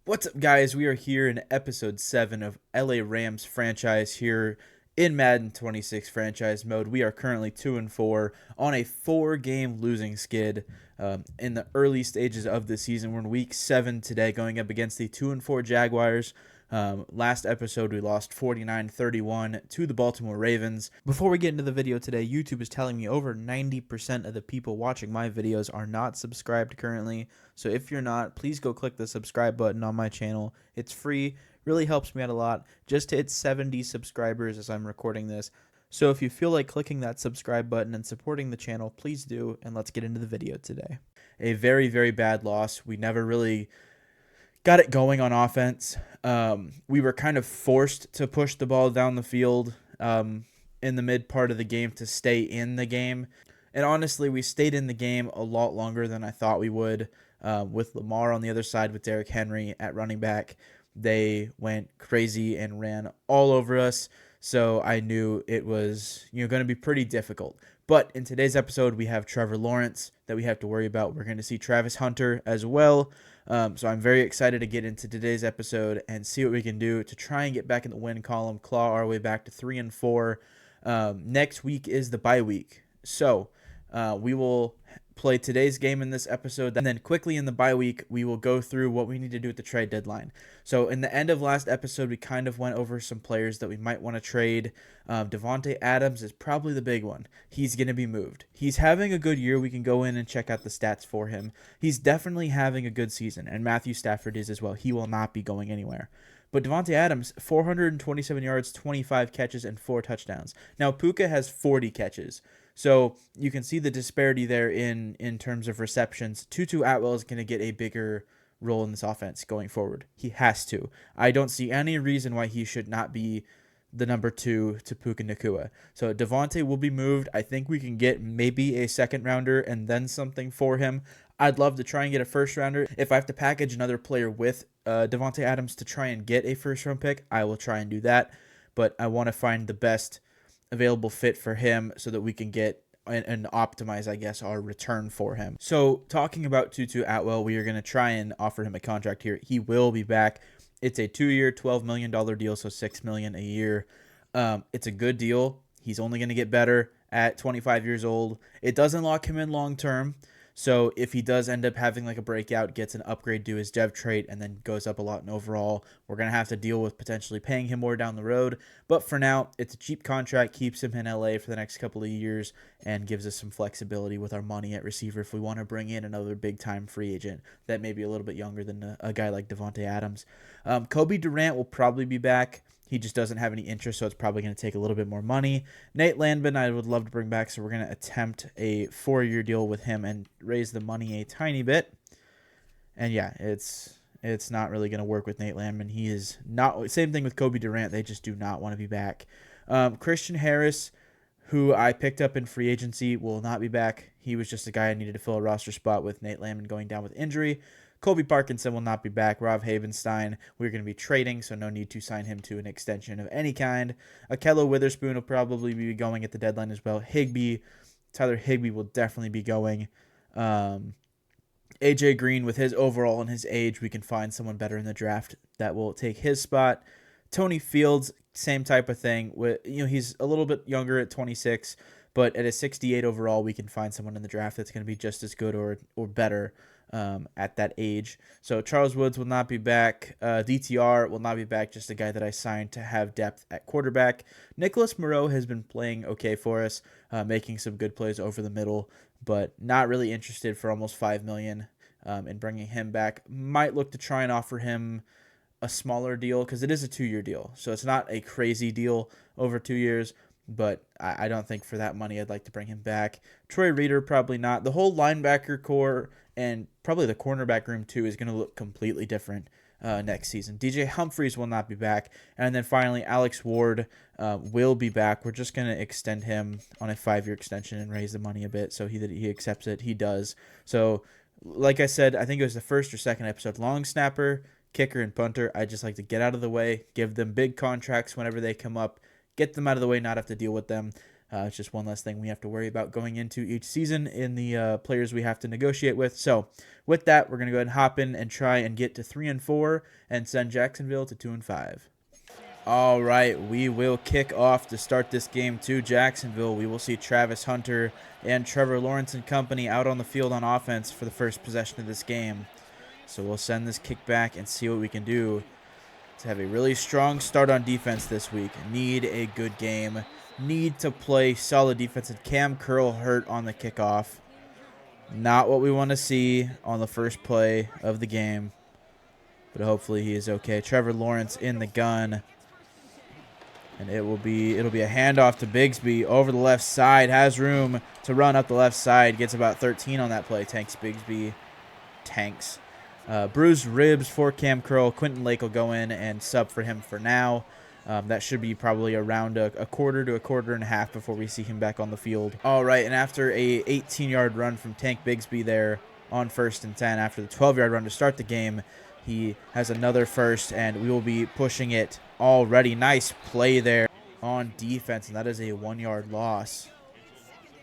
What's up, guys? We are here in episode 7 of LA Rams franchise here in Madden 26 franchise mode. We are currently 2-4 on a 4-game losing skid in the early stages of the season. We're in week 7 today, going up against the 2-4 Jaguars. Last episode, we lost 49-31 to the Baltimore Ravens. Before we get into the video today, YouTube is telling me over 90% of the people watching my videos are not subscribed currently. So if you're not, please go click the subscribe button on my channel. It's free, really helps me out a lot. Just hit 70 subscribers as I'm recording this. So if you feel like clicking that subscribe button and supporting the channel, please do, and let's get into the video today. A very, very bad loss. We never really got it going on offense. We were kind of forced to push the ball down the field in the mid part of the game to stay in the game. And honestly, we stayed in the game a lot longer than I thought we would. With Lamar on the other side with Derrick Henry at running back, they went crazy and ran all over us. So I knew it was going to be pretty difficult. But in today's episode, we have Trevor Lawrence that we have to worry about. We're going to see Travis Hunter as well. So I'm very excited to get into today's episode and see what we can do to try and get back in the win column, claw our way back to 3-4. Next week is the bye week. So we will play today's game in this episode, and then quickly in the bye week we will go through what we need to do at the trade deadline. So in the end of last episode, we kind of went over some players that we might want to trade. Davante Adams is probably the big one. He's going to be moved. He's having a good year. We can go in and check out the stats for him. He's definitely having a good season, and Matthew Stafford is as well. He will not be going anywhere. But Davante Adams, 427 yards, 25 catches, and 4 touchdowns. Now, Puka has 40 catches. So you can see the disparity there in terms of receptions. Tutu Atwell is going to get a bigger role in this offense going forward. He has to. I don't see any reason why he should not be the number 2 to Puka Nacua. So Davante will be moved. I think we can get maybe a second rounder and then something for him. I'd love to try and get a first rounder. If I have to package another player with Davante Adams to try and get a first round pick, I will try and do that. But I want to find the best available fit for him so that we can get and optimize, I guess, our return for him. So talking about Tutu Atwell, we are going to try and offer him a contract here. He will be back. It's a 2-year, $12 million deal, so $6 million a year. It's a good deal. He's only going to get better at 25 years old. It doesn't lock him in long term. So if he does end up having like a breakout, gets an upgrade to his dev trait, and then goes up a lot in overall, we're going to have to deal with potentially paying him more down the road. But for now, it's a cheap contract, keeps him in LA for the next couple of years, and gives us some flexibility with our money at receiver if we want to bring in another big-time free agent that may be a little bit younger than a guy like Davante Adams. Kobe Durant will probably be back. He just doesn't have any interest, so it's probably going to take a little bit more money. Nate Landman, I would love to bring back, so we're going to attempt a 4-year deal with him and raise the money a tiny bit. And yeah, it's not really going to work with Nate Landman. He is not. Same thing with Kobe Durant. They just do not want to be back. Christian Harris, who I picked up in free agency, will not be back. He was just a guy I needed to fill a roster spot with Nate Landman going down with injury. Colby Parkinson will not be back. Rob Havenstein, we're going to be trading, so no need to sign him to an extension of any kind. Akello Witherspoon will probably be going at the deadline as well. Tyler Higbee will definitely be going. AJ Green, with his overall and his age, we can find someone better in the draft that will take his spot. Tony Fields, same type of thing. He's a little bit younger at 26, but at a 68 overall, we can find someone in the draft that's going to be just as good or better at that age. So Charles Woods will not be back. DTR will not be back, just a guy that I signed to have depth at quarterback. Nicholas Moreau has been playing okay for us, making some good plays over the middle, but not really interested for almost $5 million in bringing him back. Might look to try and offer him a smaller deal because it is a 2-year deal. So it's not a crazy deal over 2 years, but I don't think for that money I'd like to bring him back. Troy Reader, probably not. The whole linebacker core and probably the cornerback room too is going to look completely different next season. DJ Humphries will not be back. And then finally, Alex Ward will be back. We're just going to extend him on a 5-year extension and raise the money a bit so he accepts it. He does. So like I said, I think it was the first or second episode, long snapper, kicker, and punter. I just like to get out of the way, give them big contracts whenever they come up, get them out of the way, not have to deal with them. It's just one less thing we have to worry about going into each season in the players we have to negotiate with. So with that, we're going to go ahead and hop in and try and get to 3-4 and send Jacksonville to 2-5. All right, we will kick off to start this game to Jacksonville. We will see Travis Hunter and Trevor Lawrence and company out on the field on offense for the first possession of this game. So we'll send this kick back and see what we can do to have a really strong start on defense this week. Need a good game. Need to play solid defense. And Cam Curl hurt on the kickoff. Not what we want to see on the first play of the game. But hopefully he is okay. Trevor Lawrence in the gun. And it'll be a handoff to Bigsby over the left side. Has room to run up the left side. Gets about 13 on that play. Tanks Bigsby. Tanks. Bruised ribs for Cam Curl. Quentin Lake will go in and sub for him for now. That should be probably around a quarter to a quarter and a half before we see him back on the field. All right, and after a 18-yard run from Tank Bigsby there on 1st and 10, after the 12-yard run to start the game, he has another first, and we will be pushing it already. Nice play there on defense, and that is a 1-yard loss.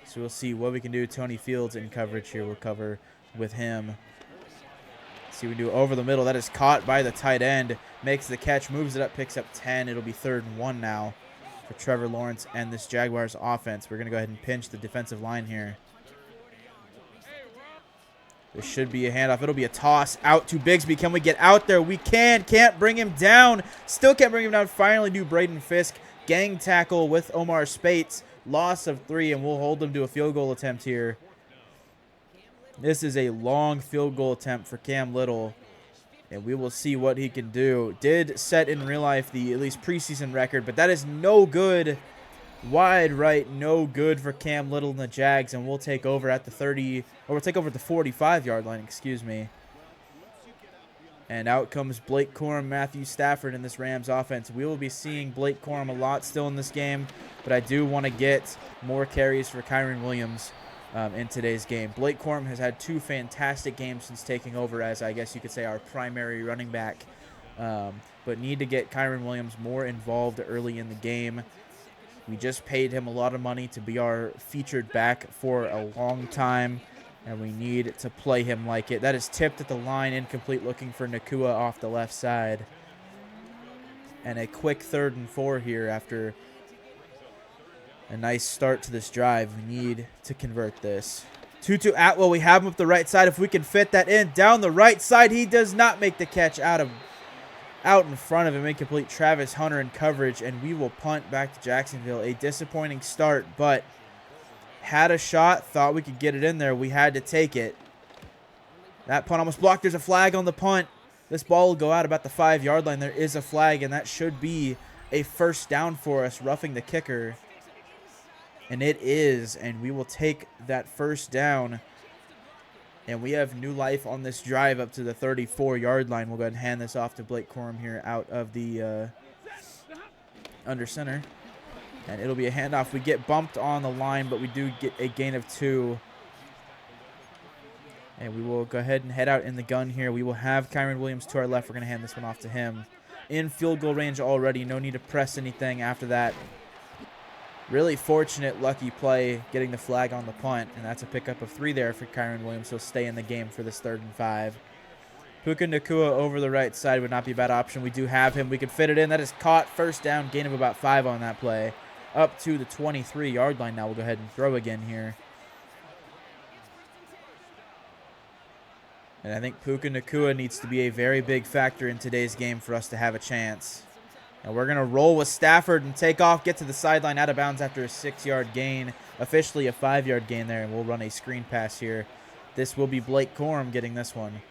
So we'll see what we can do. Tony Fields in coverage here. We'll cover with him. See what we do over the middle. That is caught by the tight end. Makes the catch, moves it up, picks up 10. It'll be 3rd and 1 now for Trevor Lawrence and this Jaguars offense. We're going to go ahead and pinch the defensive line here. This should be a handoff. It'll be a toss out to Bigsby. Can we get out there? We can. Can't bring him down. Still can't bring him down. Finally do Braden Fisk. Gang tackle with Omar Spates. Loss of 3, and we'll hold him to a field goal attempt here. This is a long field goal attempt for Cam Little, and we will see what he can do. Did set in real life the at least preseason record, but that is no good. Wide right, no good for Cam Little and the Jags, and we'll take over at the 30, or we'll take over at the 45-yard line, excuse me. And out comes Blake Corum, Matthew Stafford in this Rams offense. We will be seeing Blake Corum a lot still in this game, but I do want to get more carries for Kyren Williams in today's game. Blake Corum has had 2 fantastic games since taking over as, I guess you could say, our primary running back, but need to get Kyren Williams more involved early in the game. We just paid him a lot of money to be our featured back for a long time, and we need to play him like it. That is tipped at the line, incomplete, looking for Nakua off the left side. And a quick 3rd and 4 here after a nice start to this drive. We need to convert this. Tutu Atwell, we have him up the right side. If we can fit that in down the right side, he does not make the catch out in front of him. Incomplete. Travis Hunter in coverage, and we will punt back to Jacksonville. A disappointing start, but had a shot, thought we could get it in there. We had to take it. That punt almost blocked. There's a flag on the punt. This ball will go out about the 5-yard line. There is a flag, and that should be a 1st down for us, roughing the kicker. And it is, and we will take that 1st down. And we have new life on this drive up to the 34-yard line. We'll go ahead and hand this off to Blake Corum here out of the under center. And it'll be a handoff. We get bumped on the line, but we do get a gain of 2. And we will go ahead and head out in the gun here. We will have Kyren Williams to our left. We're going to hand this one off to him. In field goal range already. No need to press anything after that. Really fortunate, lucky play getting the flag on the punt, and that's a pickup of 3 there for Kyren Williams. He'll stay in the game for this 3rd and 5. Puka Nakua over the right side would not be a bad option. We do have him. We could fit it in. That is caught. 1st down, gain of about 5 on that play. Up to the 23-yard line now. We'll go ahead and throw again here. And I think Puka Nakua needs to be a very big factor in today's game for us to have a chance. And we're going to roll with Stafford and take off, get to the sideline, out of bounds after a 6-yard gain. Officially a 5-yard gain there, and we'll run a screen pass here. This will be Blake Corum getting this one.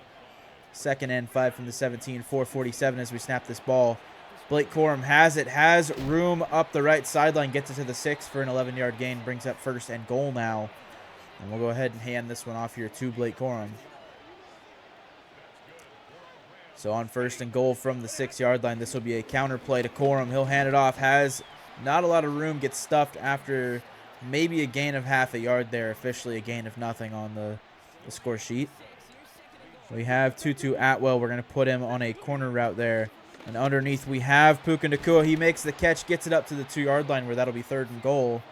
2nd and 5 from the 17, 4:47 as we snap this ball. Blake Corum has it, has room up the right sideline, gets it to the 6 for an 11-yard gain, brings up 1st and goal now. And we'll go ahead and hand this one off here to Blake Corum. So on 1st and goal from the 6-yard line, this will be a counter play to Corum. He'll hand it off, has not a lot of room, gets stuffed after maybe a gain of half a yard there. Officially a gain of nothing on the score sheet. We have Tutu Atwell. We're going to put him on a corner route there. And underneath we have Puka Nakua. He makes the catch, gets it up to the 2-yard line where that'll be 3rd and goal.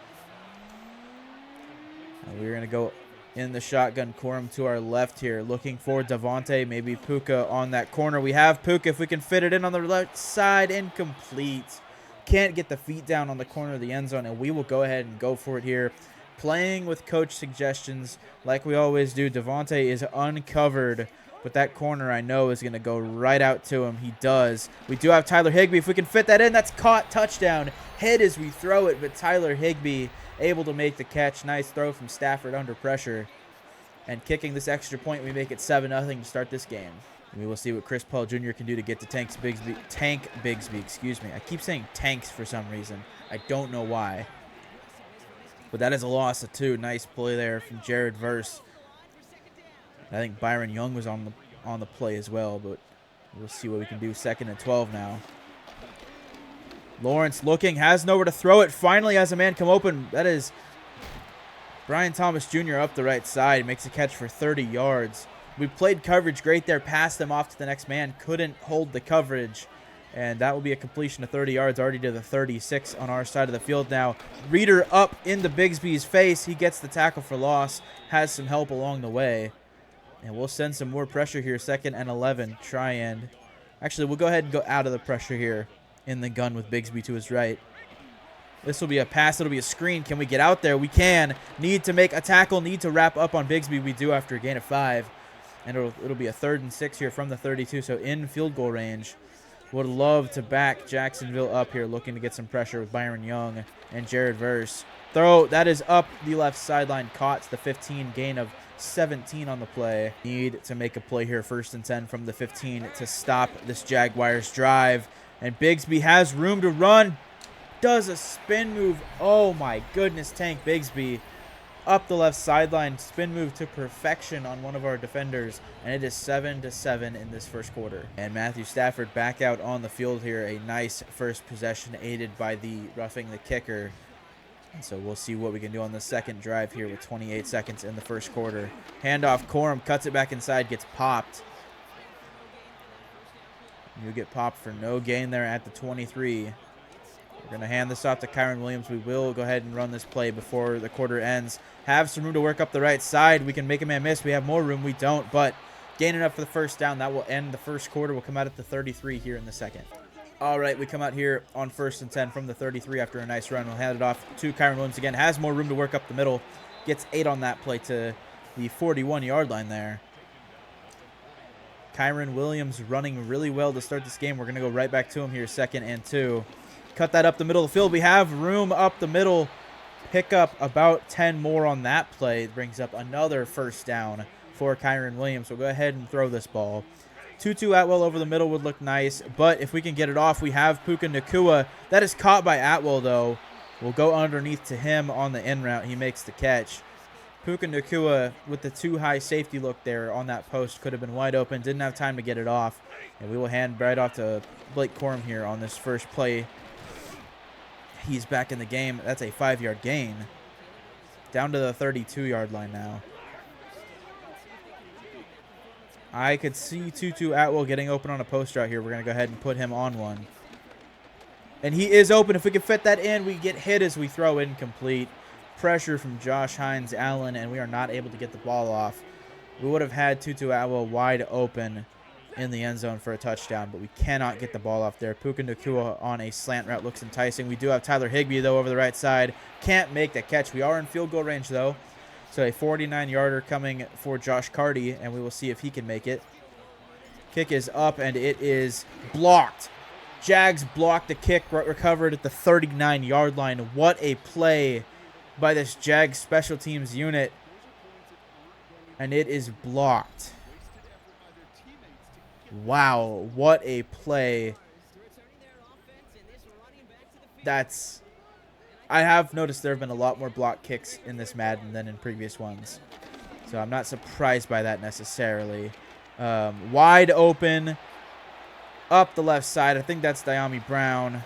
And we're going to go in the shotgun. Corum to our left here, looking for Devontae, maybe Puka on that corner. We have Puka. If we can fit it in on the left side, incomplete. Can't get the feet down on the corner of the end zone, and we will go ahead and go for it here. Playing with coach suggestions like we always do. Devontae is uncovered, but that corner I know is going to go right out to him. He does. We do have Tyler Higbee. If we can fit that in, that's caught. Touchdown. Head as we throw it, but Tyler Higbee able to make the catch. Nice throw from Stafford under pressure. And kicking this extra point, we make it 7-0 to start this game. We will see what Chris Paul Jr. can do to get to Tank Bigsby, excuse me. I keep saying Tanks for some reason. I don't know why. But that is a loss of 2. Nice play there from Jared Verse. I think Byron Young was on the play as well, but we'll see what we can do. 2nd and 12 now. Lawrence looking, has nowhere to throw it. Finally has a man come open. That is Brian Thomas Jr. up the right side. Makes a catch for 30 yards. We played coverage great there. Passed them off to the next man. Couldn't hold the coverage. And that will be a completion of 30 yards already to the 36 on our side of the field now. Reader up into Bigsby's face. He gets the tackle for loss. Has some help along the way. And we'll send some more pressure here. 2nd and 11. Try and... Actually, we'll go ahead and go out of the pressure here. In the gun with Bigsby to his right. This will be a pass. It'll be a screen. Can we get out there? We can. Need to make a tackle. Need to wrap up on Bigsby. We do after a gain of 5. And it'll be a 3rd and 6 here from the 32. So in field goal range. Would love to back Jacksonville up here. Looking to get some pressure with Byron Young and Jared Verse. Throw. That is up the left sideline. Caught to the 15. Gain of 17 on the play. Need to make a play here. 1st and 10 from the 15 to stop this Jaguars drive. And Bigsby has room to run. Does a spin move. Oh my goodness, Tank Bigsby. Up the left sideline. Spin move to perfection on one of our defenders. And it is 7-7 in this first quarter. And Matthew Stafford back out on the field here. A nice first possession aided by the roughing the kicker. And so we'll see what we can do on the second drive here with 28 seconds in the first quarter. Handoff. Corum cuts it back inside. Gets popped. You get popped for no gain there at the 23. We're going to hand this off to Kyron Williams. We will go ahead and run this play before the quarter ends. Have some room to work up the right side. We can make a man miss. We have more room. We don't, but gain enough for the first down. That will end the first quarter. We'll come out at the 33 here in the second. All right, we come out here on 1st and 10 from the 33 after a nice run. We'll hand it off to Kyron Williams again. Has more room to work up the middle. Gets 8 on that play to the 41-yard line there. Kyron Williams running really well to start this game. We're going to go right back to him here, 2nd and 2. Cut that up the middle of the field. We have room up the middle. Pick up about 10 more on that play. It brings up another first down for Kyron Williams. We'll go ahead and throw this ball. Tutu Atwell over the middle would look nice, but if we can get it off, we have Puka Nacua. That is caught by Atwell, though. We'll go underneath to him on the in route. He makes the catch. Puka Nacua with the too high safety look there on that post could have been wide open. Didn't have time to get it off. And we will hand right off to Blake Corum here on this first play. He's back in the game. That's a 5-yard gain. Down to the 32-yard line now. I could see Tutu Atwell getting open on a post route here. We're going to go ahead and put him on one. And he is open. If we can fit that in, we get hit as we throw incomplete. Pressure from Josh Hines Allen, and we are not able to get the ball off. We would have had Tutu Atwell wide open in the end zone for a touchdown, but we cannot get the ball off there. Puka Nacua on a slant route looks enticing. We do have Tyler Higbee, though, over the right side. Can't make the catch. We are in field goal range, though. So a 49-yarder coming for Josh Carty, and we will see if he can make it. Kick is up, and it is blocked. Jags blocked the kick, recovered at the 39-yard line. What a play by this Jags special teams unit. And it is blocked. Wow, what a play. I have noticed there have been a lot more block kicks in this Madden than in previous ones. So I'm not surprised by that necessarily. Wide open. Up the left side. I think that's Diami Brown.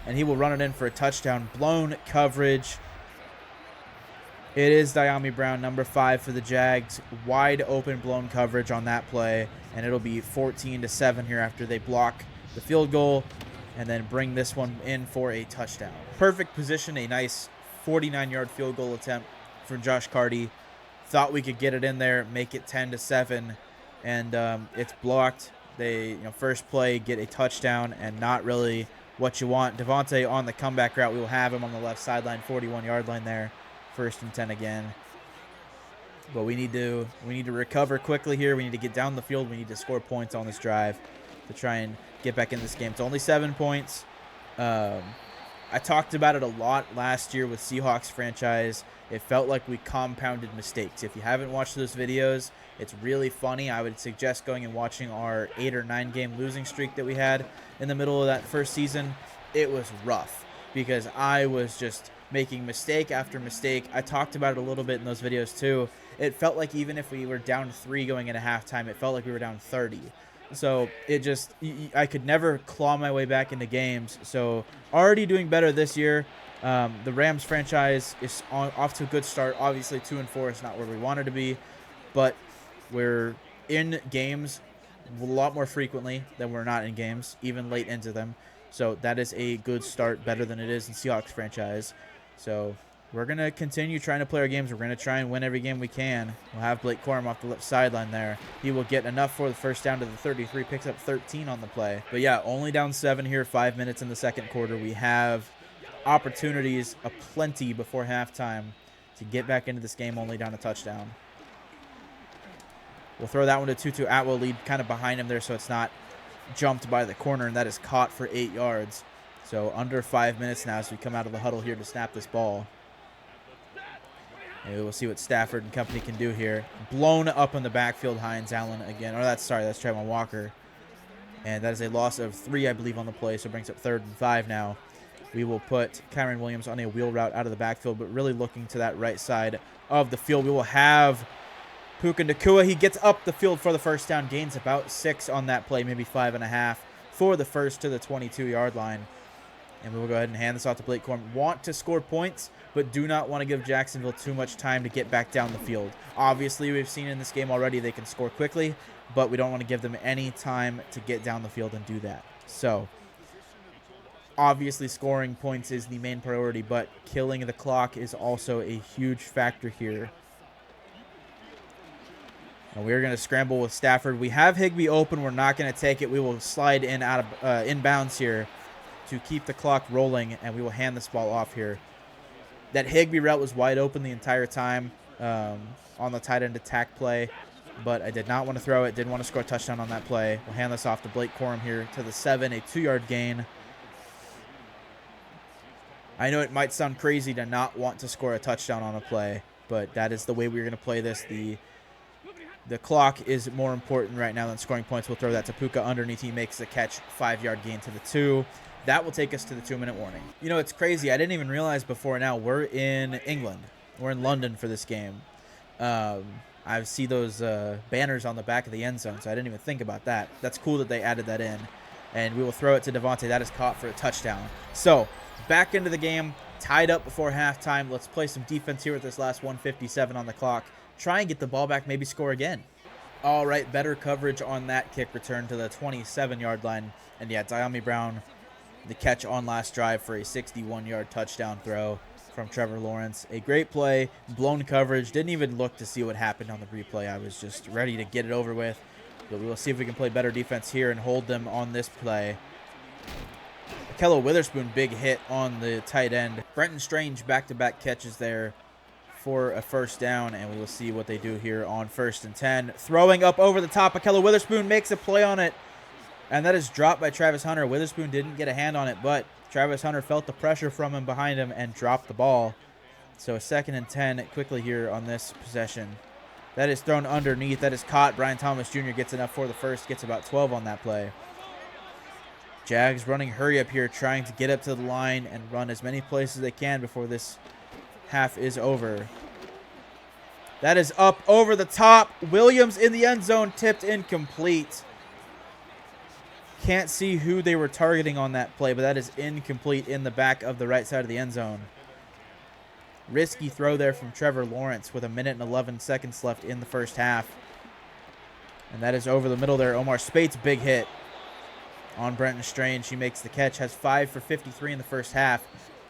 And he will run it in for a touchdown. Blown coverage. It is Diami Brown, number 5 for the Jags. Wide open blown coverage on that play. And it'll be 14-7 here after they block the field goal and then bring this one in for a touchdown. Perfect position, a nice 49-yard field goal attempt from Josh Carty. Thought we could get it in there, make it 10-7, and it's blocked. They, first play, get a touchdown, and not really what you want. Devontae on the comeback route. We will have him on the left sideline, 41-yard line there. 1st and 10 again. But we need to recover quickly here. We need to get down the field. We need to score points on this drive to try and get back in this game. It's only 7 points. I talked about it a lot last year with Seahawks franchise. It felt like we compounded mistakes. If you haven't watched those videos, it's really funny. I would suggest going and watching our 8 or 9 game losing streak that we had in the middle of that first season. It was rough because I was just making mistake after mistake. I talked about it a little bit in those videos too. It felt like even if we were down 3 going into halftime, it felt like we were down 30. So I could never claw my way back into games. So already doing better this year. The Rams franchise is off to a good start. Obviously 2-4 is not where we wanted to be, but we're in games a lot more frequently than we're not in games, even late into them. So that is a good start, better than it is in Seahawks franchise. So we're going to continue trying to play our games. We're going to try and win every game we can. We'll have Blake Corum off the left sideline there. He will get enough for the first down to the 33, picks up 13 on the play. But yeah, only down 7 here, 5 minutes in the second quarter. We have opportunities aplenty before halftime to get back into this game, only down a touchdown. We'll throw that one to Tutu Atwell, lead kind of behind him there so it's not jumped by the corner, and that is caught for 8 yards. So under 5 minutes now as we come out of the huddle here to snap this ball. Maybe we'll see what Stafford and company can do here. Blown up in the backfield, Hines Allen again. That's Trayvon Walker. And that is a loss of 3, I believe, on the play, so it brings up 3rd and 5 now. We will put Kyron Williams on a wheel route out of the backfield, but really looking to that right side of the field. We will have Puka Nacua. He gets up the field for the first down, gains about 6 on that play, maybe 5.5 for the first to the 22-yard line. And we will go ahead and hand this off to Blake Corum. Want to score points, but do not want to give Jacksonville too much time to get back down the field. Obviously, we've seen in this game already they can score quickly, but we don't want to give them any time to get down the field and do that. So, obviously, scoring points is the main priority, but killing the clock is also a huge factor here. And we're going to scramble with Stafford. We have Higbee open. We're not going to take it. We will slide in out of inbounds here to keep the clock rolling, and we will hand this ball off here. That Higbee route was wide open the entire time on the tight end attack play, but I did not want to throw it. Didn't want to score a touchdown on that play. We'll hand this off to Blake Corum here to the 7, a 2-yard gain. I know it might sound crazy to not want to score a touchdown on a play, but that is the way we're going to play this. The clock is more important right now than scoring points. We'll throw that to Puka underneath. He makes the catch, 5-yard gain to the 2. That will take us to the 2-minute warning. You know, it's crazy. I didn't even realize before now we're in England. We're in London for this game. I see those banners on the back of the end zone, so I didn't even think about that. That's cool that they added that in. And we will throw it to Devontae. That is caught for a touchdown. So, back into the game, tied up before halftime. Let's play some defense here with this last 1:57 on the clock. Try and get the ball back, maybe score again. All right, better coverage on that kick return to the 27-yard line. And yeah, Diami Brown, the catch on last drive for a 61-yard touchdown throw from Trevor Lawrence. A great play, blown coverage. Didn't even look to see what happened on the replay. I was just ready to get it over with. But we will see if we can play better defense here and hold them on this play. Akello Witherspoon, big hit on the tight end. Brenton Strange, back-to-back catches there for a first down, and we will see what they do here on 1st and 10. Throwing up over the top, Akello Witherspoon makes a play on it, and that is dropped by Travis Hunter. Witherspoon didn't get a hand on it, but Travis Hunter felt the pressure from him behind him and dropped the ball. So 2nd and 10 quickly here on this possession. That is thrown underneath. That is caught. Brian Thomas Jr. gets enough for the first, gets about 12 on that play. Jags running hurry up here, trying to get up to the line and run as many plays as they can before this half is over. That is up over the top. Williams in the end zone, tipped incomplete. Can't see who they were targeting on that play, but that is incomplete in the back of the right side of the end zone. Risky throw there from Trevor Lawrence with 1 minute and 11 seconds left in the first half. And that is over the middle there. Omar Spates, big hit on Brenton Strange. He makes the catch, has 5 for 53 in the first half.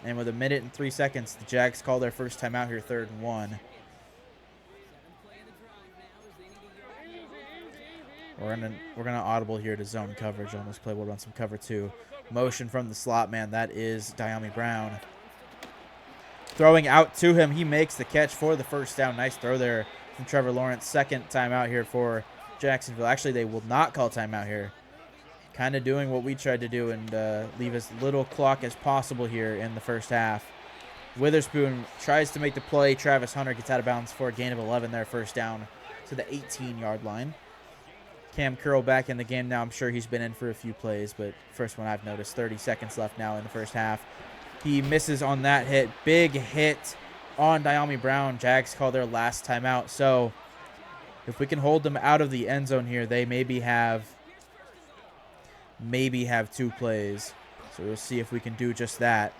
And with 1:03, the Jags call their first timeout here, 3rd and 1. We're gonna audible here to zone coverage on this play. We'll run some cover 2. Motion from the slot man. That is Diami Brown. Throwing out to him. He makes the catch for the first down. Nice throw there from Trevor Lawrence. Second timeout here for Jacksonville. Actually, they will not call timeout here. Kind of doing what we tried to do and leave as little clock as possible here in the first half. Witherspoon tries to make the play. Travis Hunter gets out of bounds for a gain of 11 there, first down to the 18-yard line. Cam Curl back in the game now. I'm sure he's been in for a few plays, but first one I've noticed. 30 seconds left now in the first half. He misses on that hit. Big hit on Diami Brown. Jags call their last timeout. So if we can hold them out of the end zone here, they maybe have 2 plays. So we'll see if we can do just that.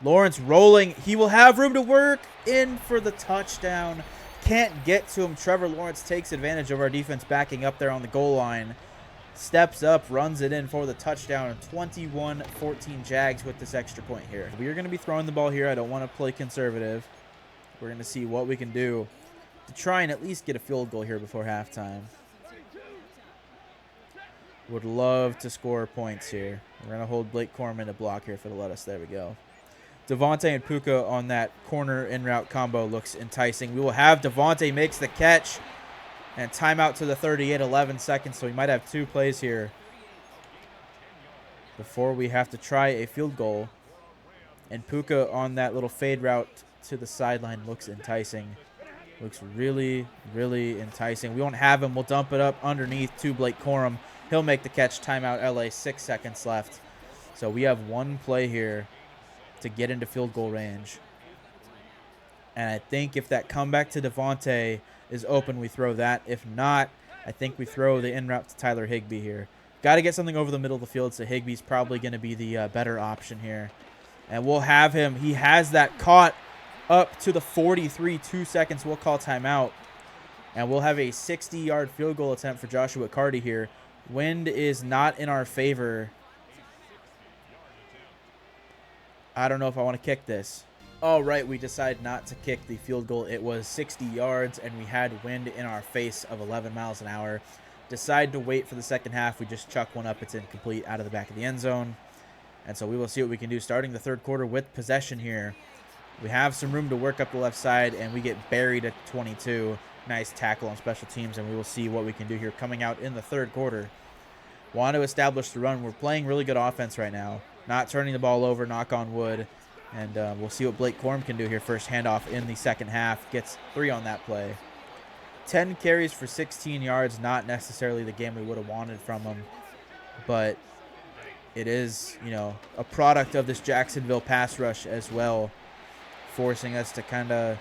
Lawrence rolling. He will have room to work. In for the touchdown. Can't get to him. Trevor Lawrence takes advantage of our defense backing up there on the goal line. Steps up, runs it in for the touchdown. 21-14 Jags with this extra point here. We are going to be throwing the ball here. I don't want to play conservative. We're going to see what we can do to try and at least get a field goal here before halftime. Would love to score points here. We're going to hold Blake Corum in a block here for the lettuce. There we go. Devontae and Puka on that corner in-route combo looks enticing. We will have Devontae makes the catch. And timeout to the 38, 11 seconds. So we might have 2 plays here before we have to try a field goal. And Puka on that little fade route to the sideline looks enticing. Looks really, really enticing. We won't have him. We'll dump it up underneath to Blake Corum. He'll make the catch. Timeout LA, 6 seconds left. So we have 1 play here to get into field goal range. And I think if that comeback to Devontae is open, we throw that. If not, I think we throw the in route to Tyler Higbee here. Got to get something over the middle of the field, so Higbee's probably going to be the better option here. And we'll have him. He has that caught up to the 43, 2 seconds. We'll call timeout. And we'll have a 60-yard field goal attempt for Joshua Carty here. Wind is not in our favor. I don't know if I want to kick this. All right, we decided not to kick the field goal. It was 60 yards, and we had wind in our face of 11 miles an hour. Decide to wait for the second half. We just chuck one up. It's incomplete out of the back of the end zone. And so we will see what we can do starting the third quarter with possession here. We have some room to work up the left side, and we get buried at 22. Nice tackle on special teams, and we will see what we can do here coming out in the third quarter. Want to establish the run. We're playing really good offense right now. Not turning the ball over, knock on wood. And we'll see what Blake Corum can do here. First handoff in the second half. Gets 3 on that play. 10 carries for 16 yards. Not necessarily the game we would have wanted from him. But it is, you know, a product of this Jacksonville pass rush as well. Forcing us to kind of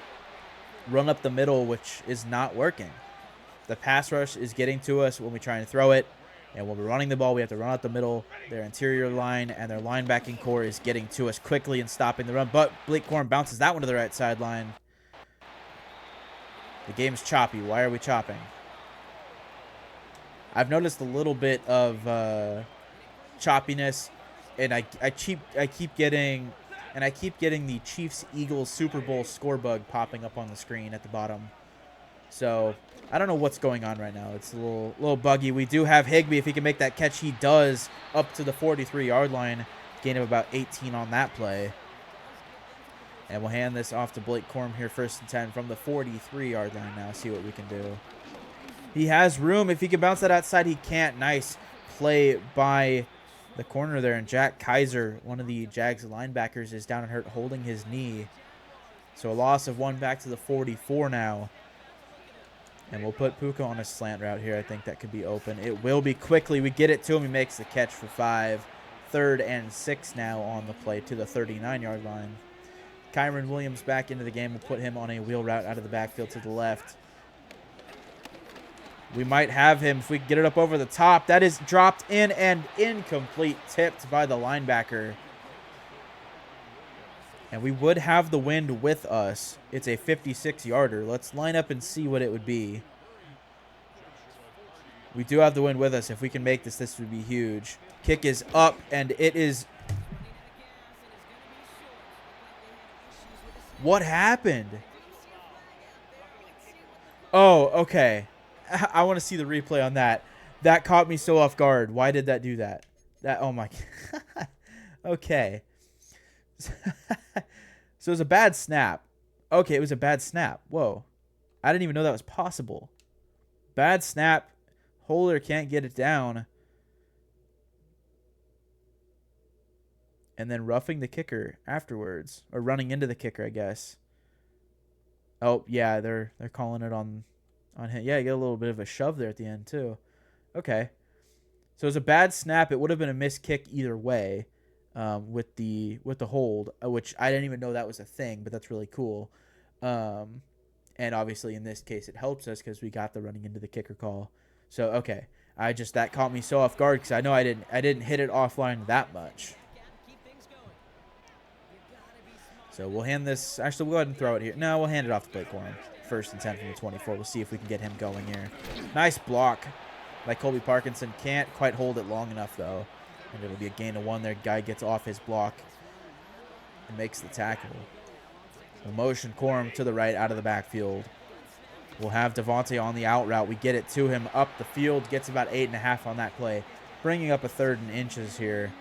run up the middle, which is not working. The pass rush is getting to us when we try and throw it. And when we're running the ball, we have to run out the middle. Their interior line and their linebacking core is getting to us quickly and stopping the run. But Blake Corum bounces that one to the right sideline. The game's choppy. Why are we chopping? I've noticed a little bit of choppiness, and I keep getting the Chiefs-Eagles Super Bowl score bug popping up on the screen at the bottom. So I don't know what's going on right now. It's a little buggy. We do have Higbee. If he can make that catch, he does, up to the 43-yard line. Gain of about 18 on that play. And we'll hand this off to Blake Corum here, 1st and 10 from the 43-yard line now. See what we can do. He has room. If he can bounce that outside, he can't. Nice play by the corner there. And Jack Kaiser, one of the Jags linebackers, is down and hurt, holding his knee. So a loss of 1 back to the 44 now. And we'll put Puka on a slant route here. I think that could be open. It will be quickly. We get it to him. He makes the catch for 5. 3rd and 6 now on the play to the 39-yard line. Kyron Williams back into the game. We'll put him on a wheel route out of the backfield to the left. We might have him if we get it up over the top. That is dropped in and incomplete. Tipped by the linebacker. And we would have the wind with us. It's a 56-yarder. Let's line up and see what it would be. We do have the wind with us. If we can make this, this would be huge. Kick is up, and it is What happened? Oh, okay. I want to see the replay on that. That caught me so off guard. Why did that do that? Oh my. Okay. So it was a bad snap. Okay, it was a bad snap. Whoa. I didn't even know that was possible. Bad snap. Holder can't get it down. And then roughing the kicker afterwards. Or running into the kicker, I guess. Oh, yeah, they're calling it on him. Yeah, you get a little bit of a shove there at the end, too. Okay. So it was a bad snap. It would have been a missed kick either way with the hold, which I didn't even know that was a thing, but that's really cool. And obviously in this case it helps us because we got the running into the kicker call. So, okay. That caught me so off guard because I know I didn't hit it offline that much. So we'll hand this. Actually, we'll go ahead and throw it here. No, we'll hand it off to Blake Corum. 1st and 10 from the 24. We'll see if we can get him going here. Nice block by Colby Parkinson. Can't quite hold it long enough, though. And it'll be a gain of 1 there. Guy gets off his block and makes the tackle. We'll motion Corum to the right out of the backfield. We'll have Devontae on the out route. We get it to him up the field. Gets about 8.5 on that play. Bringing up a 3rd and inches here.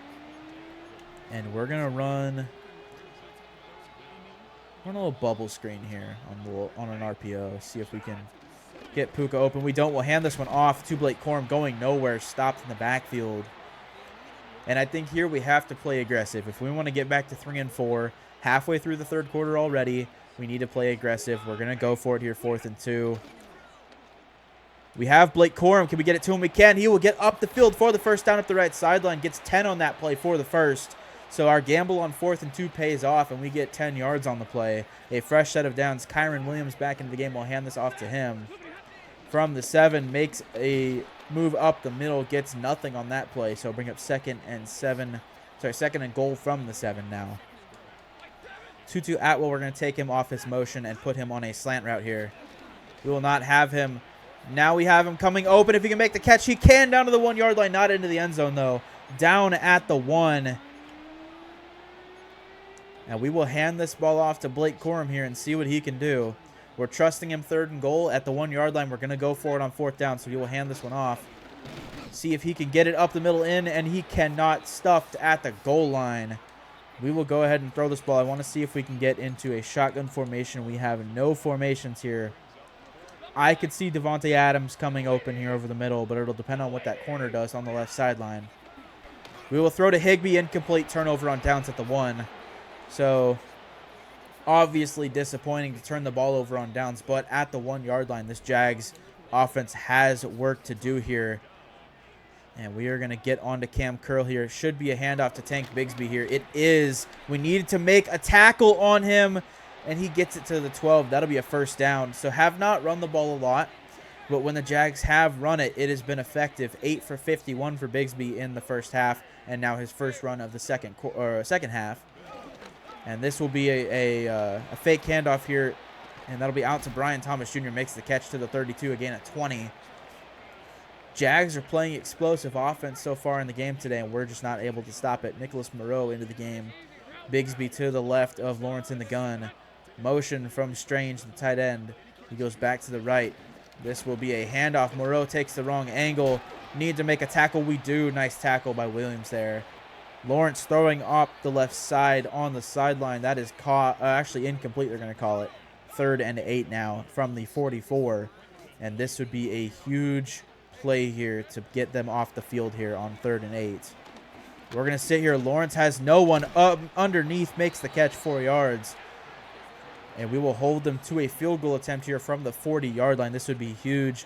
And we're going to run a little bubble screen here on an RPO. See if we can get Puka open. We don't. We'll hand this one off to Blake Corum, going nowhere, stopped in the backfield. And I think here we have to play aggressive. If we want to get back to 3 and 4, halfway through the 3rd quarter already, we need to play aggressive. We're going to go for it here, 4th and 2. We have Blake Corum. Can we get it to him? We can. He will get up the field for the 1st down up the right sideline. Gets 10 on that play for the 1st. So our gamble on 4th and 2 pays off, and we get 10 yards on the play. A fresh set of downs. Kyron Williams back into the game. We'll hand this off to him. From the 7, makes a move up the middle. Gets nothing on that play. So bring up 2nd and goal from the 7 now. Tutu Atwell, we're going to take him off his motion and put him on a slant route here. We will not have him. Now we have him coming open. If he can make the catch, he can down to the 1 yard line. Not into the end zone, though. Down at the 1. And we will hand this ball off to Blake Corum here and see what he can do. We're trusting him 3rd and goal at the 1 yard line. We're going to go for it on 4th down, so we will hand this one off. See if he can get it up the middle in, and he cannot. Stuffed at the goal line. We will go ahead and throw this ball. I want to see if we can get into a shotgun formation. We have no formations here. I could see Devontae Adams coming open here over the middle, but it'll depend on what that corner does on the left sideline. We will throw to Higbee. Incomplete. Turnover on downs at the 1. So, obviously disappointing to turn the ball over on downs, but at the 1 yard line, this Jags offense has work to do here. And we are going to get on to Cam Curl here. Should be a handoff to Tank Bigsby here. It is. We needed to make a tackle on him, and he gets it to the 12. That'll be a 1st down. So have not run the ball a lot, but when the Jags have run it, it has been effective. 8 for 51 for Bigsby in the 1st half, and now his 1st run of the second half. And this will be a fake handoff here, and that'll be out to Brian Thomas Jr. Makes the catch to the 32 again at 20. Jags are playing explosive offense so far in the game today, and we're just not able to stop it. Nicholas Moreau into the game. Bigsby to the left of Lawrence in the gun. Motion from Strange, the tight end. He goes back to the right. This will be a handoff. Moreau takes the wrong angle. Need to make a tackle. We do. Nice tackle by Williams there. Lawrence throwing up the left side on the sideline. That is caught. Actually incomplete, they're going to call it. 3rd and 8 now from the 44. And this would be a huge play here to get them off the field here on 3rd and 8. We're going to sit here. Lawrence has no one up underneath. Makes the catch 4 yards. And we will hold them to a field goal attempt here from the 40 yard line. This would be huge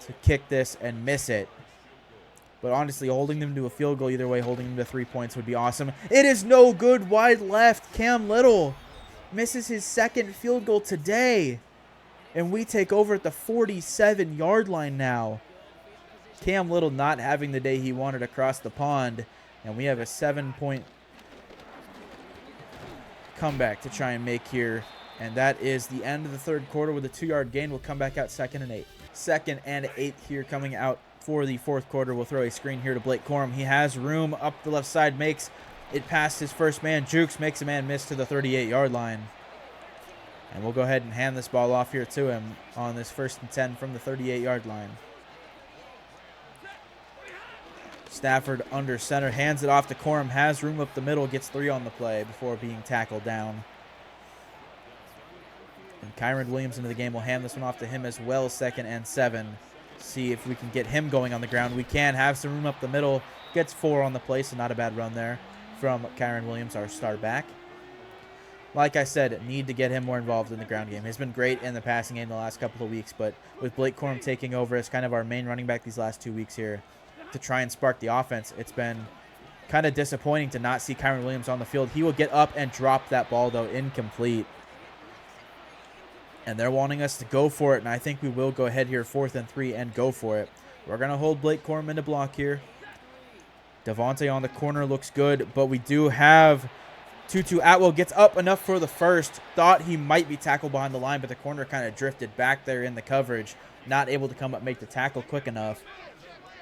to kick this and miss it. But honestly, holding them to a field goal either way, holding them to 3 points would be awesome. It is no good. Wide left. Cam Little misses his 2nd field goal today. And we take over at the 47 yard line now. Cam Little not having the day he wanted across the pond. And we have a 7-point comeback to try and make here. And that is the end of the 3rd quarter with a 2 yard gain. We'll come back out 2nd and 8. 2nd and 8 here coming out. For the 4th quarter, we'll throw a screen here to Blake Corum. He has room up the left side, makes it past his first man. Jukes makes a man miss to the 38 yard line. And we'll go ahead and hand this ball off here to him on this 1st and 10 from the 38-yard line. Stafford under center, hands it off to Corum, has room up the middle, gets 3 on the play before being tackled down. And Kyron Williams into the game. Will hand this one off to him as well, 2nd and 7. See if we can get him going on the ground. We can have some room up the middle. Gets 4 on the play, so not a bad run there from Kyron Williams, our star back. Like I said, need to get him more involved in the ground game. He's been great in the passing game the last couple of weeks, but with Blake Corum taking over as kind of our main running back these last 2 weeks here to try and spark the offense, it's been kind of disappointing to not see Kyron Williams on the field. He will get up and drop that ball, though, incomplete. And they're wanting us to go for it, and I think we will go ahead here, 4th and 3, and go for it. We're going to hold Blake Corum into block here. Devontae on the corner looks good, but we do have Tutu Atwell gets up enough for the first. Thought he might be tackled behind the line, but the corner kind of drifted back there in the coverage. Not able to come up make the tackle quick enough.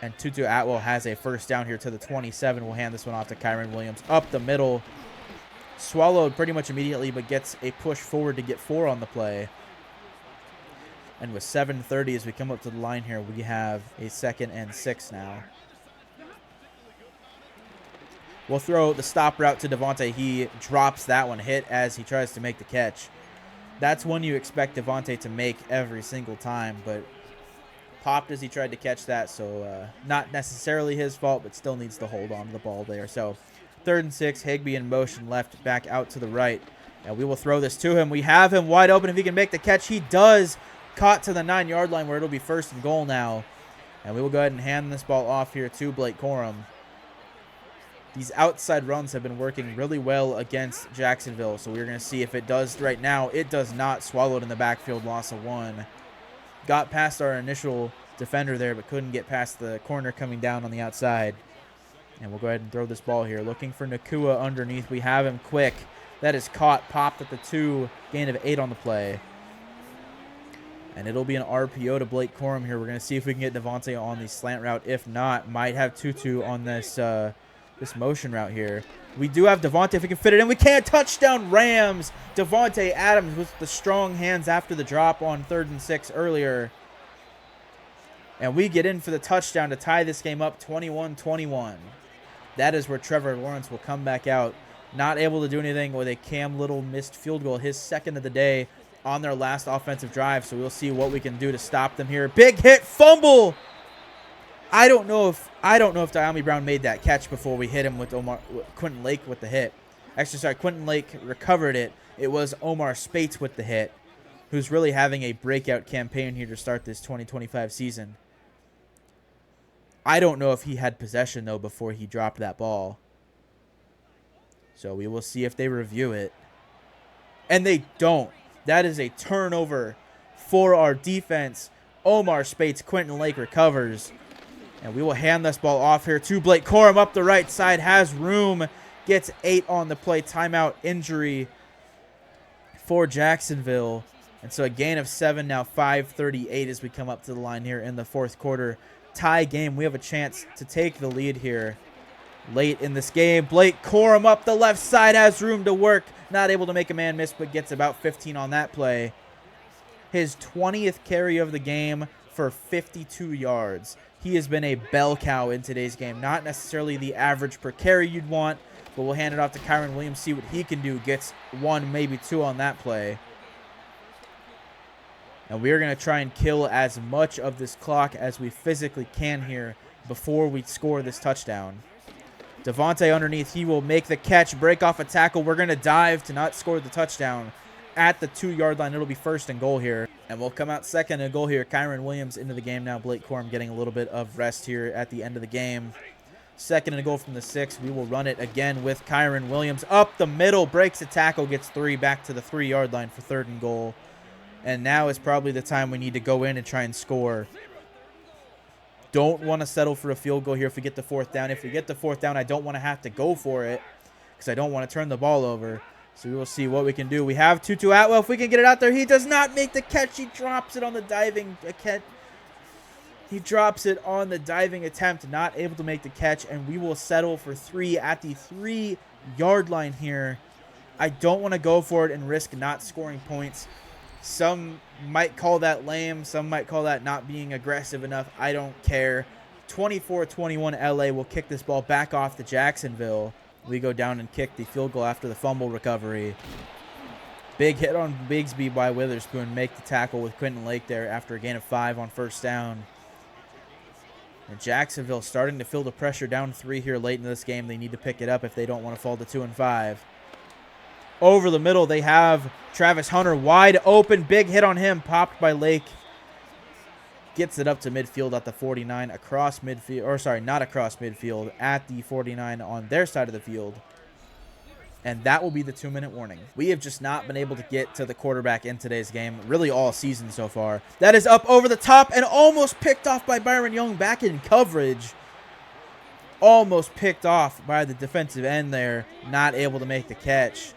And Tutu Atwell has a 1st down here to the 27. We'll hand this one off to Kyron Williams. Up the middle. Swallowed pretty much immediately, but gets a push forward to get 4 on the play. And with 7:30 as we come up to the line here, we have a 2nd and 6 now. We'll throw the stop route to Devontae. He drops that one, hit as he tries to make the catch. That's one you expect Devontae to make every single time, but popped as he tried to catch that, so not necessarily his fault, but still needs to hold on to the ball there. So 3rd and 6, Higbee in motion, left back out to the right. And we will throw this to him. We have him wide open if he can make the catch. He does. Caught to the 9-yard line where it'll be 1st and goal now. And we will go ahead and hand this ball off here to Blake Corum. These outside runs have been working really well against Jacksonville, so we're going to see if it does right now. It does not. Swallowed in the backfield, loss of 1. Got past our initial defender there, but couldn't get past the corner coming down on the outside. And we'll go ahead and throw this ball here. Looking for Nakua underneath. We have him quick. That is caught, popped at the 2, gain of 8 on the play. And it'll be an RPO to Blake Corum here. We're going to see if we can get Devontae on the slant route. If not, might have Tutu on this this motion route here. We do have Devontae if we can fit it in. We can't. Touchdown Rams. Devontae Adams with the strong hands after the drop on 3rd and 6 earlier. And we get in for the touchdown to tie this game up 21-21. That is where Trevor Lawrence will come back out. Not able to do anything with a Cam Little missed field goal. His 2nd of the day on their last offensive drive. So we'll see what we can do to stop them here. Big hit, fumble. I don't know if Diami Brown made that catch before we hit him with Quentin Lake with the hit. Actually, sorry, Quentin Lake recovered it. It was Omar Spates with the hit, who's really having a breakout campaign here to start this 2025 season. I don't know if he had possession, though, before he dropped that ball. So we will see if they review it. And they don't. That is a turnover for our defense. Omar Spates, Quentin Lake recovers. And we will hand this ball off here to Blake Corum up the right side. Has room. Gets 8 on the play. Timeout injury for Jacksonville. And so a gain of 7, now 5:38 as we come up to the line here in the 4th quarter. Tie game. We have a chance to take the lead here late in this game. Blake Corum up the left side. Has room to work. Not able to make a man miss, but gets about 15 on that play. His 20th carry of the game for 52 yards. He has been a bell cow in today's game. Not necessarily the average per carry you'd want, but we'll hand it off to Kyron Williams, see what he can do. Gets 1, maybe 2 on that play. And we're going to try and kill as much of this clock as we physically can here before we score this touchdown. Devontae underneath. He will make the catch, break off a tackle. We're going to dive to not score the touchdown at the 2-yard line. It'll be 1st and goal here. And we'll come out 2nd and goal here. Kyron Williams into the game now. Blake Corum getting a little bit of rest here at the end of the game. 2nd and goal from the 6. We will run it again with Kyron Williams. Up the middle, breaks a tackle, gets 3 back to the 3-yard line for 3rd and goal. And now is probably the time we need to go in and try and score. Don't want to settle for a field goal here if we get the 4th down. If we get the 4th down, I don't want to have to go for it because I don't want to turn the ball over. So we will see what we can do. We have Tutu Atwell. If we can get it out there, he does not make the catch. He drops it on the diving attempt. He drops it on the diving attempt, not able to make the catch, and we will settle for 3 at the 3-yard line here. I don't want to go for it and risk not scoring points Some might call that lame. Some might call that not being aggressive enough. I don't care. 24-21 LA will kick this ball back off to Jacksonville. We go down and kick the field goal after the fumble recovery. Big hit on Bigsby by Witherspoon. Make the tackle with Quentin Lake there after a gain of 5 on first down. And Jacksonville starting to feel the pressure, down 3 here late in this game. They need to pick it up if they don't want to fall to 2-5. Over the middle, they have Travis Hunter wide open. Big hit on him, popped by Lake. Gets it up to midfield at the 49, across midfield, or sorry, not across midfield, at the 49 on their side of the field. And that will be the 2-minute warning. We have just not been able to get to the quarterback in today's game, really all season so far. That is up over the top and almost picked off by Byron Young back in coverage. Almost picked off by the defensive end there, not able to make the catch.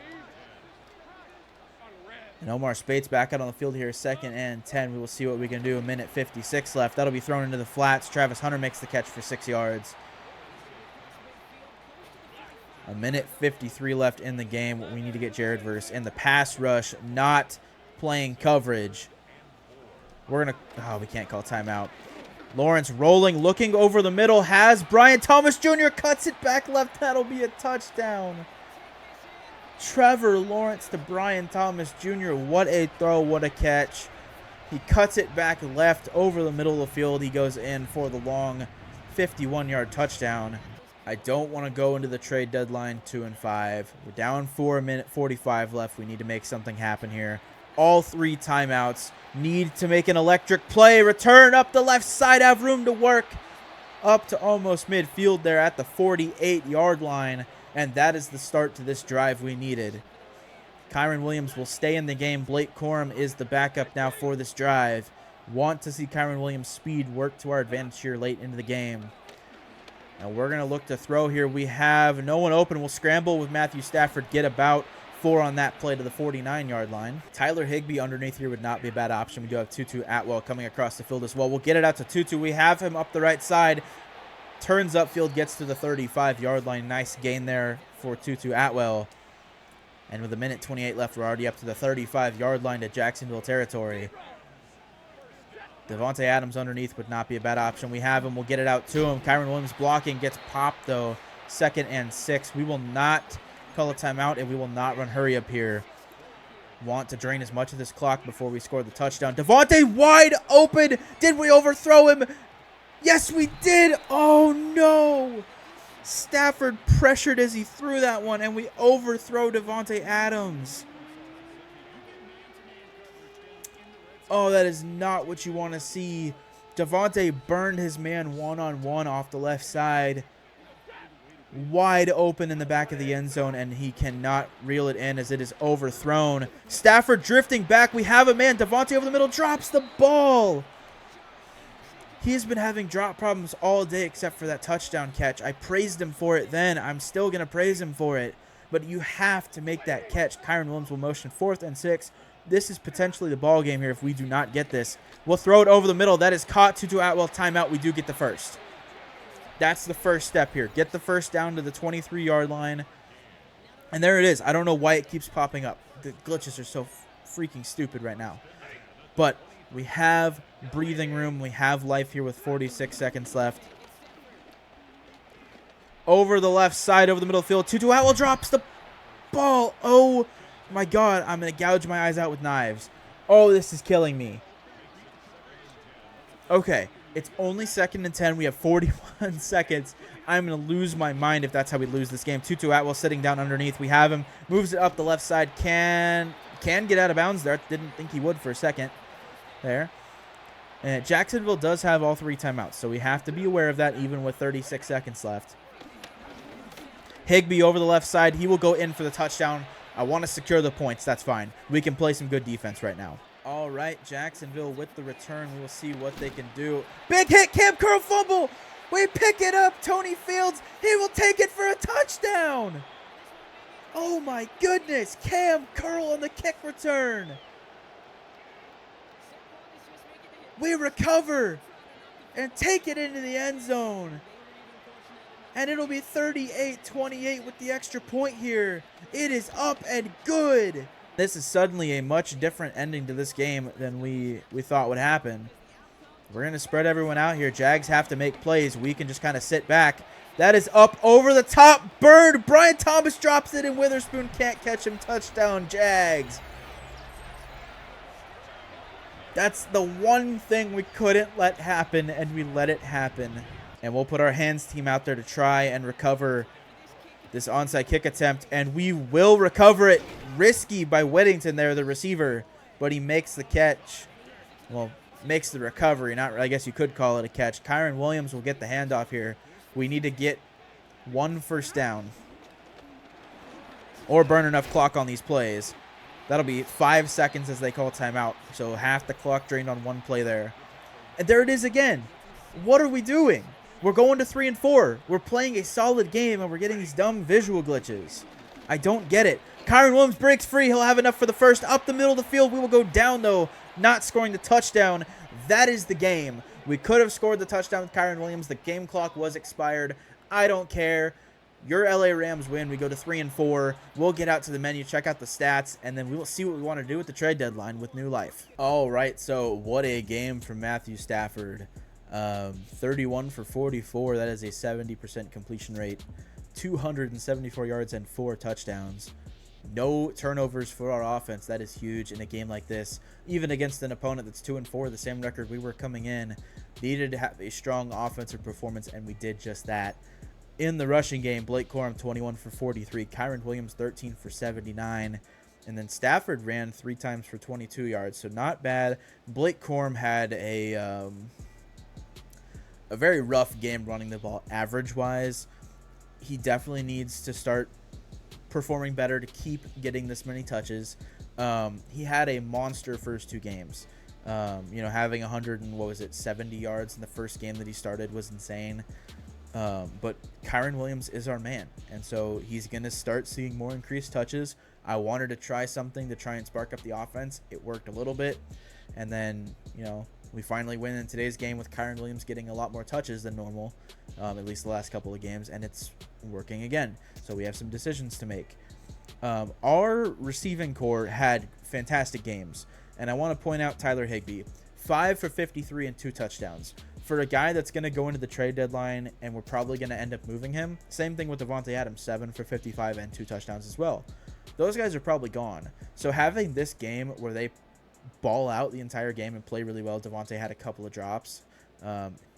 And Omar Spates back out on the field here, 2nd and 10. We will see what we can do. A minute 56 left. That'll be thrown into the flats. Travis Hunter makes the catch for 6 yards. A minute 53 left in the game. We need to get Jared Verse in the pass rush, not playing coverage. We're going to... Oh, we can't call timeout. Lawrence rolling, looking over the middle, has Brian Thomas Jr. cuts it back left. That'll be a touchdown. Trevor Lawrence to Brian Thomas Jr. What a throw, what a catch. He cuts it back left over the middle of the field. He goes in for the long 51-yard touchdown. I don't want to go into the trade deadline 2-5. We're down 4, minute 45 left. We need to make something happen here. All 3 timeouts. Need to make an electric play. Return up the left side. Have room to work up to almost midfield there at the 48-yard line. And that is the start to this drive we needed. Kyron Williams will stay in the game. Blake Corum is the backup now for this drive. Want to see Kyron Williams' speed work to our advantage here late into the game. And we're going to look to throw here. We have no one open. We'll scramble with Matthew Stafford. Get about 4 on that play to the 49-yard line. Tyler Higbee underneath here would not be a bad option. We do have Tutu Atwell coming across the field as well. We'll get it out to Tutu. We have him up the right side. Turns upfield, gets to the 35-yard line. Nice gain there for Tutu Atwell. And with a minute 28 left, we're already up to the 35-yard line to Jacksonville territory. Devontae Adams underneath would not be a bad option. We have him. We'll get it out to him. Kyron Williams blocking. Gets popped, though. 2nd and 6. We will not call a timeout, and we will not run hurry up here. Want to drain as much of this clock before we score the touchdown. Devontae wide open. Did we overthrow him? Yes, we did. Oh, no. Stafford pressured as he threw that one, and we overthrow Devontae Adams. Oh, that is not what you want to see. Devontae burned his man one-on-one off the left side. Wide open in the back of the end zone, and he cannot reel it in as it is overthrown. Stafford drifting back. We have a man. Devontae over the middle drops the ball. He has been having drop problems all day except for that touchdown catch. I praised him for it then. I'm still going to praise him for it. But you have to make that catch. Kyron Williams will motion 4th and 6. This is potentially the ball game here if we do not get this. We'll throw it over the middle. That is caught. Tutu Atwell timeout. We do get the first. That's the first step here. Get the first down to the 23-yard line. And there it is. I don't know why it keeps popping up. The glitches are so freaking stupid right now. But we have breathing room. We have life here with 46 seconds left. Over the left side, over the middle field. Tutu Atwell drops the ball. Oh, my God. I'm going to gouge my eyes out with knives. Oh, this is killing me. Okay. It's only 2nd and 10. We have 41 seconds. I'm going to lose my mind if that's how we lose this game. Tutu Atwell sitting down underneath. We have him. Moves it up the left side. Can get out of bounds there. Didn't think he would for a second. There. And Jacksonville does have all 3 timeouts, so we have to be aware of that even with 36 seconds left. Higbee over the left side. He will go in for the touchdown. I want to secure the points. That's fine. We can play some good defense right now. All right, Jacksonville with the return. We will see what they can do. Big hit, Cam Curl fumble. We pick it up. Tony Fields, he will take it for a touchdown. Oh, my goodness. Cam Curl on the kick return. We recover and take it into the end zone. And it'll be 38-28 with the extra point here. It is up and good. This is suddenly a much different ending to this game than we thought would happen. We're going to spread everyone out here. Jags have to make plays. We can just kind of sit back. That is up over the top. Bird. Brian Thomas drops it, and Witherspoon can't catch him. Touchdown, Jags. That's the one thing we couldn't let happen, and we let it happen. And we'll put our hands team out there to try and recover this onside kick attempt, and we will recover it. Risky by Whittington there, the receiver, but he makes the catch. Well, makes the recovery. Not, I guess you could call it a catch. Kyron Williams will get the handoff here. We need to get 1 first down or burn enough clock on these plays. That'll be 5 seconds as they call timeout. So half the clock drained on one play there. And there it is again. What are we doing? We're going to 3 and 4. We're playing a solid game, and we're getting these dumb visual glitches. I don't get it. Kyron Williams breaks free. He'll have enough for the first. Up the middle of the field. We will go down, though, not scoring the touchdown. That is the game. We could have scored the touchdown with Kyron Williams. The game clock was expired. I don't care. Your LA Rams win. We go to 3 and 4. We'll get out to the menu, check out the stats, and then we will see what we want to do with the trade deadline with new life. All right, so what a game from Matthew Stafford. 31 for 44. That is a 70% completion rate. 274 yards and 4 touchdowns. No turnovers for our offense. That is huge in a game like this. Even against an opponent that's 2 and 4, the same record we were coming in, needed to have a strong offensive performance, and we did just that. In the rushing game, Blake Corum 21 for 43, Kyron Williams 13 for 79, and then Stafford ran 3 times for 22 yards. So not bad. Blake Corum had a very rough game running the ball average-wise. He definitely needs to start performing better to keep getting this many touches. He had a monster first 2 games. Having 70 yards in the first game that he started was insane. But Kyron Williams is our man, and so he's going to start seeing more increased touches. I wanted to try something to try and spark up the offense. It worked a little bit, and then, we finally win in today's game with Kyron Williams getting a lot more touches than normal, at least the last couple of games, and it's working again. So we have some decisions to make. Our receiving core had fantastic games, and I want to point out Tyler Higbee, 5 for 53 and 2 touchdowns. For a guy that's going to go into the trade deadline and we're probably going to end up moving him, same thing with Devontae Adams, 7 for 55 and 2 touchdowns as well. Those guys are probably gone. So having this game where they ball out the entire game and play really well. Devontae had a couple of drops.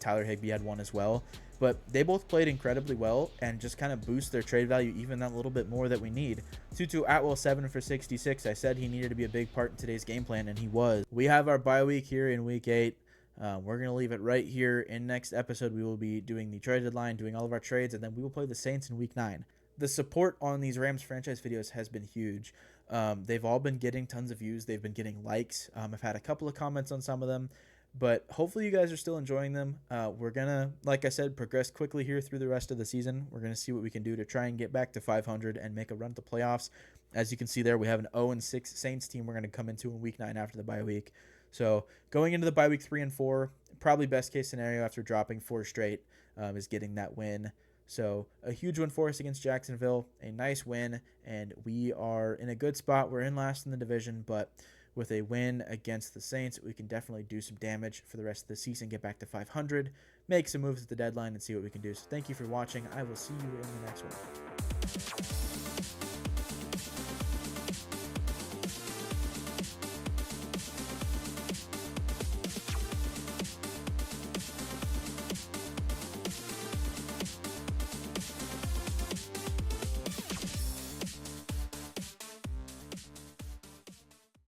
Tyler Higbee had one as well. But they both played incredibly well and just kind of boost their trade value even that little bit more that we need. Tutu Atwell, 7 for 66. I said he needed to be a big part in today's game plan, and he was. We have our bye week here in week 8. We're going to leave it right here. In next episode, we will be doing the trade deadline, doing all of our trades, and then we will play the Saints in week 9. The support on these Rams franchise videos has been huge. They've all been getting tons of views. They've been getting likes. I've had a couple of comments on some of them, but hopefully you guys are still enjoying them. We're going to, like I said, progress quickly here through the rest of the season. We're going to see what we can do to try and get back to 500 and make a run to playoffs. As you can see there, we have an 0-6 Saints team we're going to come into in week 9 after the bye week. So going into the bye week 3 and 4, probably best case scenario after dropping 4 straight is getting that win. So a huge win for us against Jacksonville, a nice win, and we are in a good spot. We're in last in the division, but with a win against the Saints, we can definitely do some damage for the rest of the season, get back to 500, make some moves at the deadline, and see what we can do. So thank you for watching. I will see you in the next one.